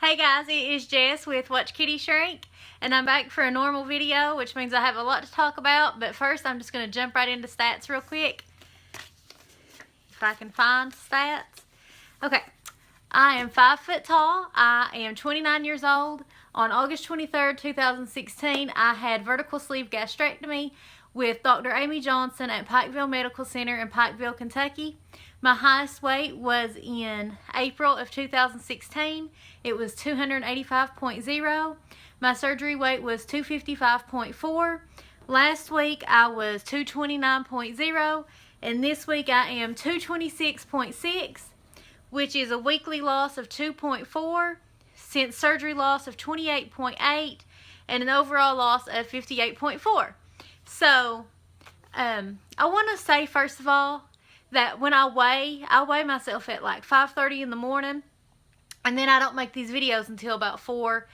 Hey guys, it is Jess with WatchKittyShrink, and I'm back for a normal video, which means I have a lot to talk about, but first I'm just going to jump right into stats real quick, if I can find stats. Okay, I am 5 foot tall, I am 29 years old. On August 23rd, 2016, I had vertical sleeve gastrectomy with Dr. Amy Johnson at Pikeville Medical Center in Pikeville, Kentucky. My highest weight was in April of 2016. It was 285.0. My surgery weight was 255.4. Last week I was 229.0, and this week I am 226.6, which is a weekly loss of 2.4, since surgery loss of 28.8, and an overall loss of 58.4. So, I want to say first of all that when I weigh myself at like 5:30 in the morning, and then I don't make these videos until about 4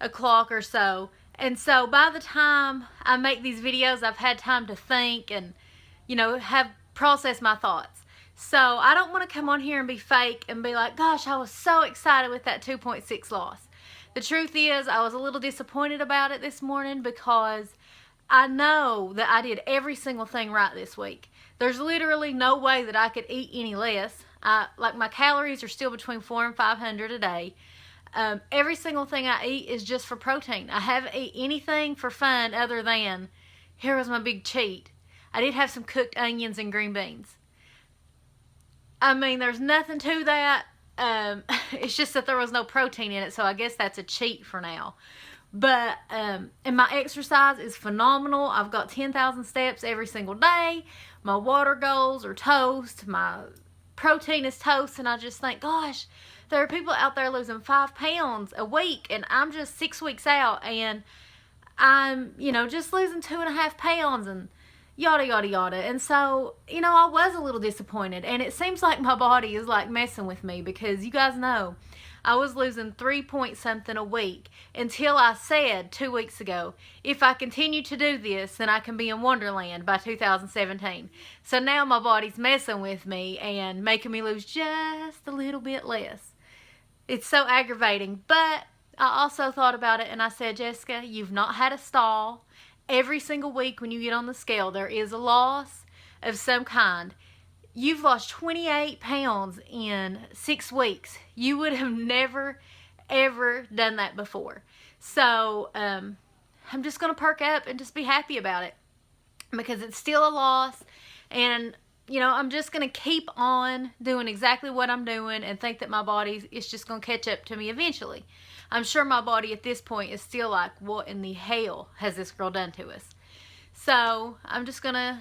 o'clock or so. And so by the time I make these videos, I've had time to think and, have processed my thoughts. So I don't want to come on here and be fake and be like, gosh, I was so excited with that 2.6 loss. The truth is, I was a little disappointed about it this morning because I know that I did every single thing right this week. There's literally no way that I could eat any less. Like my calories are still between 400 and 500 a day. Every single thing I eat is just for protein. I haven't eaten anything for fun other than, here was my big cheat. I did have some cooked onions and green beans. I mean, there's nothing to that. It's just that there was no protein in it, so I guess that's a cheat for now. But, and my exercise is phenomenal. I've got 10,000 steps every single day. My water goals are toast. My protein is toast. And I just think, gosh, there are people out there losing 5 pounds a week. And I'm just 6 weeks out. And I'm, just losing 2.5 pounds and yada, yada, yada. And so, I was a little disappointed. And it seems like my body is like messing with me because you guys know, I was losing 3 point something a week until I said 2 weeks ago, if I continue to do this, then I can be in Wonderland by 2017. So now my body's messing with me and making me lose just a little bit less. It's so aggravating, but I also thought about it and I said, Jessica, you've not had a stall. Every single week when you get on the scale, there is a loss of some kind. You've lost 28 pounds in 6 weeks. You would have never, ever done that before. So, I'm just going to perk up and just be happy about it. Because it's still a loss. And, I'm just going to keep on doing exactly what I'm doing and think that my body is just going to catch up to me eventually. I'm sure my body at this point is still like, what in the hell has this girl done to us? So, I'm just going to,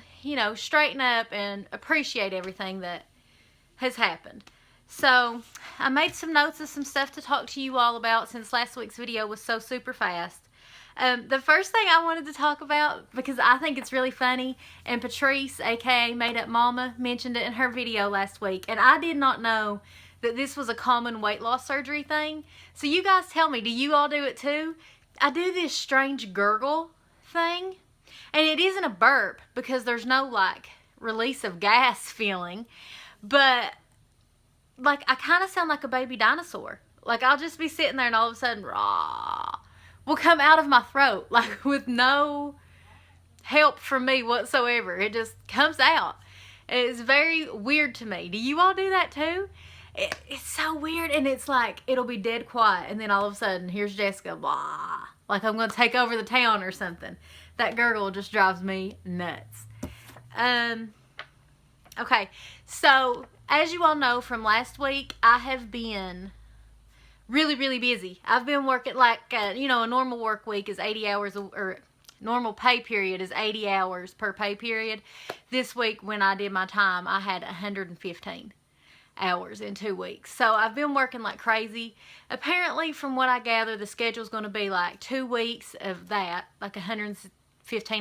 straighten up and appreciate everything that has happened. So, I made some notes of some stuff to talk to you all about since last week's video was so super fast. The first thing I wanted to talk about, because I think it's really funny, and Patrice, aka Made Up Mama, mentioned it in her video last week, and I did not know that this was a common weight loss surgery thing. So you guys tell me, do you all do it too? I do this strange gurgle thing. And it isn't a burp because there's no like release of gas feeling, but like I kind of sound like a baby dinosaur. Like I'll just be sitting there and all of a sudden, raw, will come out of my throat like with no help from me whatsoever. It just comes out. It's very weird to me. Do you all do that too? It's so weird, and it's like it'll be dead quiet and then all of a sudden here's Jessica, blah, like I'm going to take over the town or something. That gurgle just drives me nuts. Okay, so as you all know from last week, I have been really, really busy. I've been working like, a normal work week is 80 hours, or normal pay period is 80 hours per pay period. This week when I did my time, I had 115 hours in 2 weeks. So I've been working like crazy. Apparently, from what I gather, the schedule's going to be like 2 weeks of that, like 115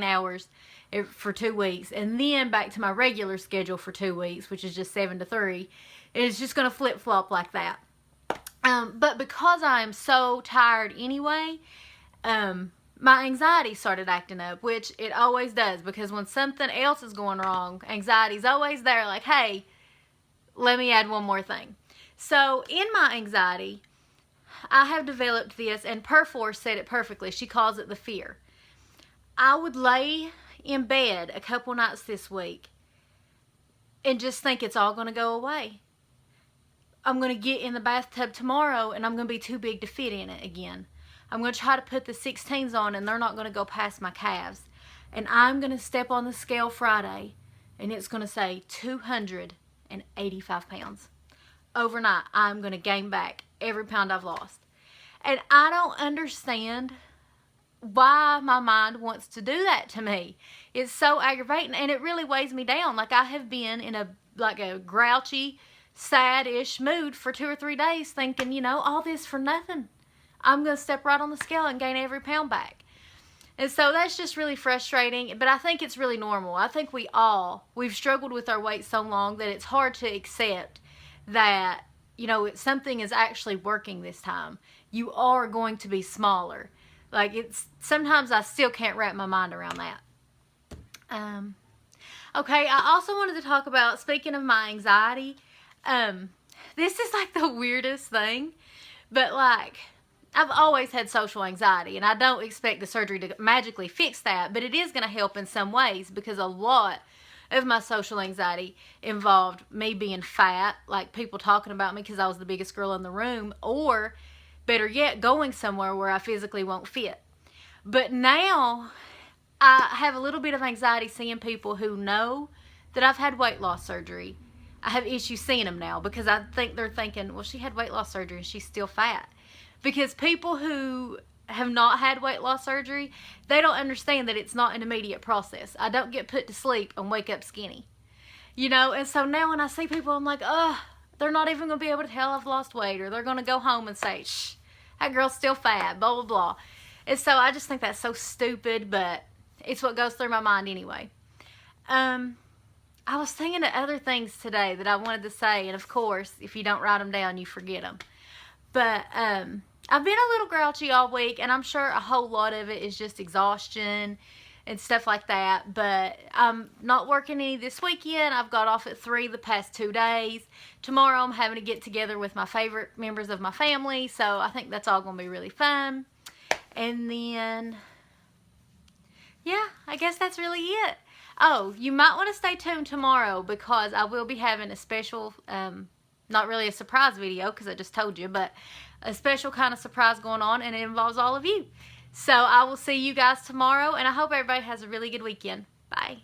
hours for 2 weeks, and then back to my regular schedule for 2 weeks, which is just 7 to 3. It's just going to flip-flop like that. But because I'm so tired anyway, my anxiety started acting up, which it always does, because when something else is going wrong, anxiety's always there like, hey, let me add one more thing. So in my anxiety, I have developed this, and Perforce said it perfectly. She calls it the fear. I would lay in bed a couple nights this week and just think it's all going to go away. I'm going to get in the bathtub tomorrow and I'm going to be too big to fit in it again. I'm going to try to put the 16s on and they're not going to go past my calves. And I'm going to step on the scale Friday and it's going to say 285 pounds. Overnight, I'm going to gain back every pound I've lost. And I don't understand why my mind wants to do that to me. It's so aggravating and it really weighs me down. Like I have been in a grouchy, sad-ish mood for 2 or 3 days thinking, you know, all this for nothing. I'm going to step right on the scale and gain every pound back. And so that's just really frustrating, but I think it's really normal. I think we've struggled with our weight so long that it's hard to accept that, you know, something is actually working this time. You are going to be smaller. Like, sometimes I still can't wrap my mind around that. Okay, I also wanted to talk about, speaking of my anxiety, this is like the weirdest thing, but like, I've always had social anxiety, and I don't expect the surgery to magically fix that, but it is going to help in some ways because a lot of my social anxiety involved me being fat, like people talking about me because I was the biggest girl in the room, or better yet, going somewhere where I physically won't fit. But now I have a little bit of anxiety seeing people who know that I've had weight loss surgery. I have issues seeing them now because I think they're thinking, well, she had weight loss surgery and she's still fat. Because people who have not had weight loss surgery, they don't understand that it's not an immediate process. I don't get put to sleep and wake up skinny. You know, and so now when I see people, I'm like, ugh, they're not even going to be able to tell I've lost weight, or they're going to go home and say, shh, that girl's still fat, blah, blah, blah. And so I just think that's so stupid, but it's what goes through my mind anyway. I was thinking of other things today that I wanted to say, and of course, if you don't write them down, you forget them. But I've been a little grouchy all week, and I'm sure a whole lot of it is just exhaustion and stuff like that. But I'm not working any this weekend. I've got off at 3 the past 2 days. Tomorrow I'm having to get together with my favorite members of my family, so I think that's all going to be really fun. And then, yeah, I guess that's really it. Oh, you might want to stay tuned tomorrow because I will be having a special, not really a surprise video because I just told you, but a special kind of surprise going on, and it involves all of you. So I will see you guys tomorrow, and I hope everybody has a really good weekend. Bye.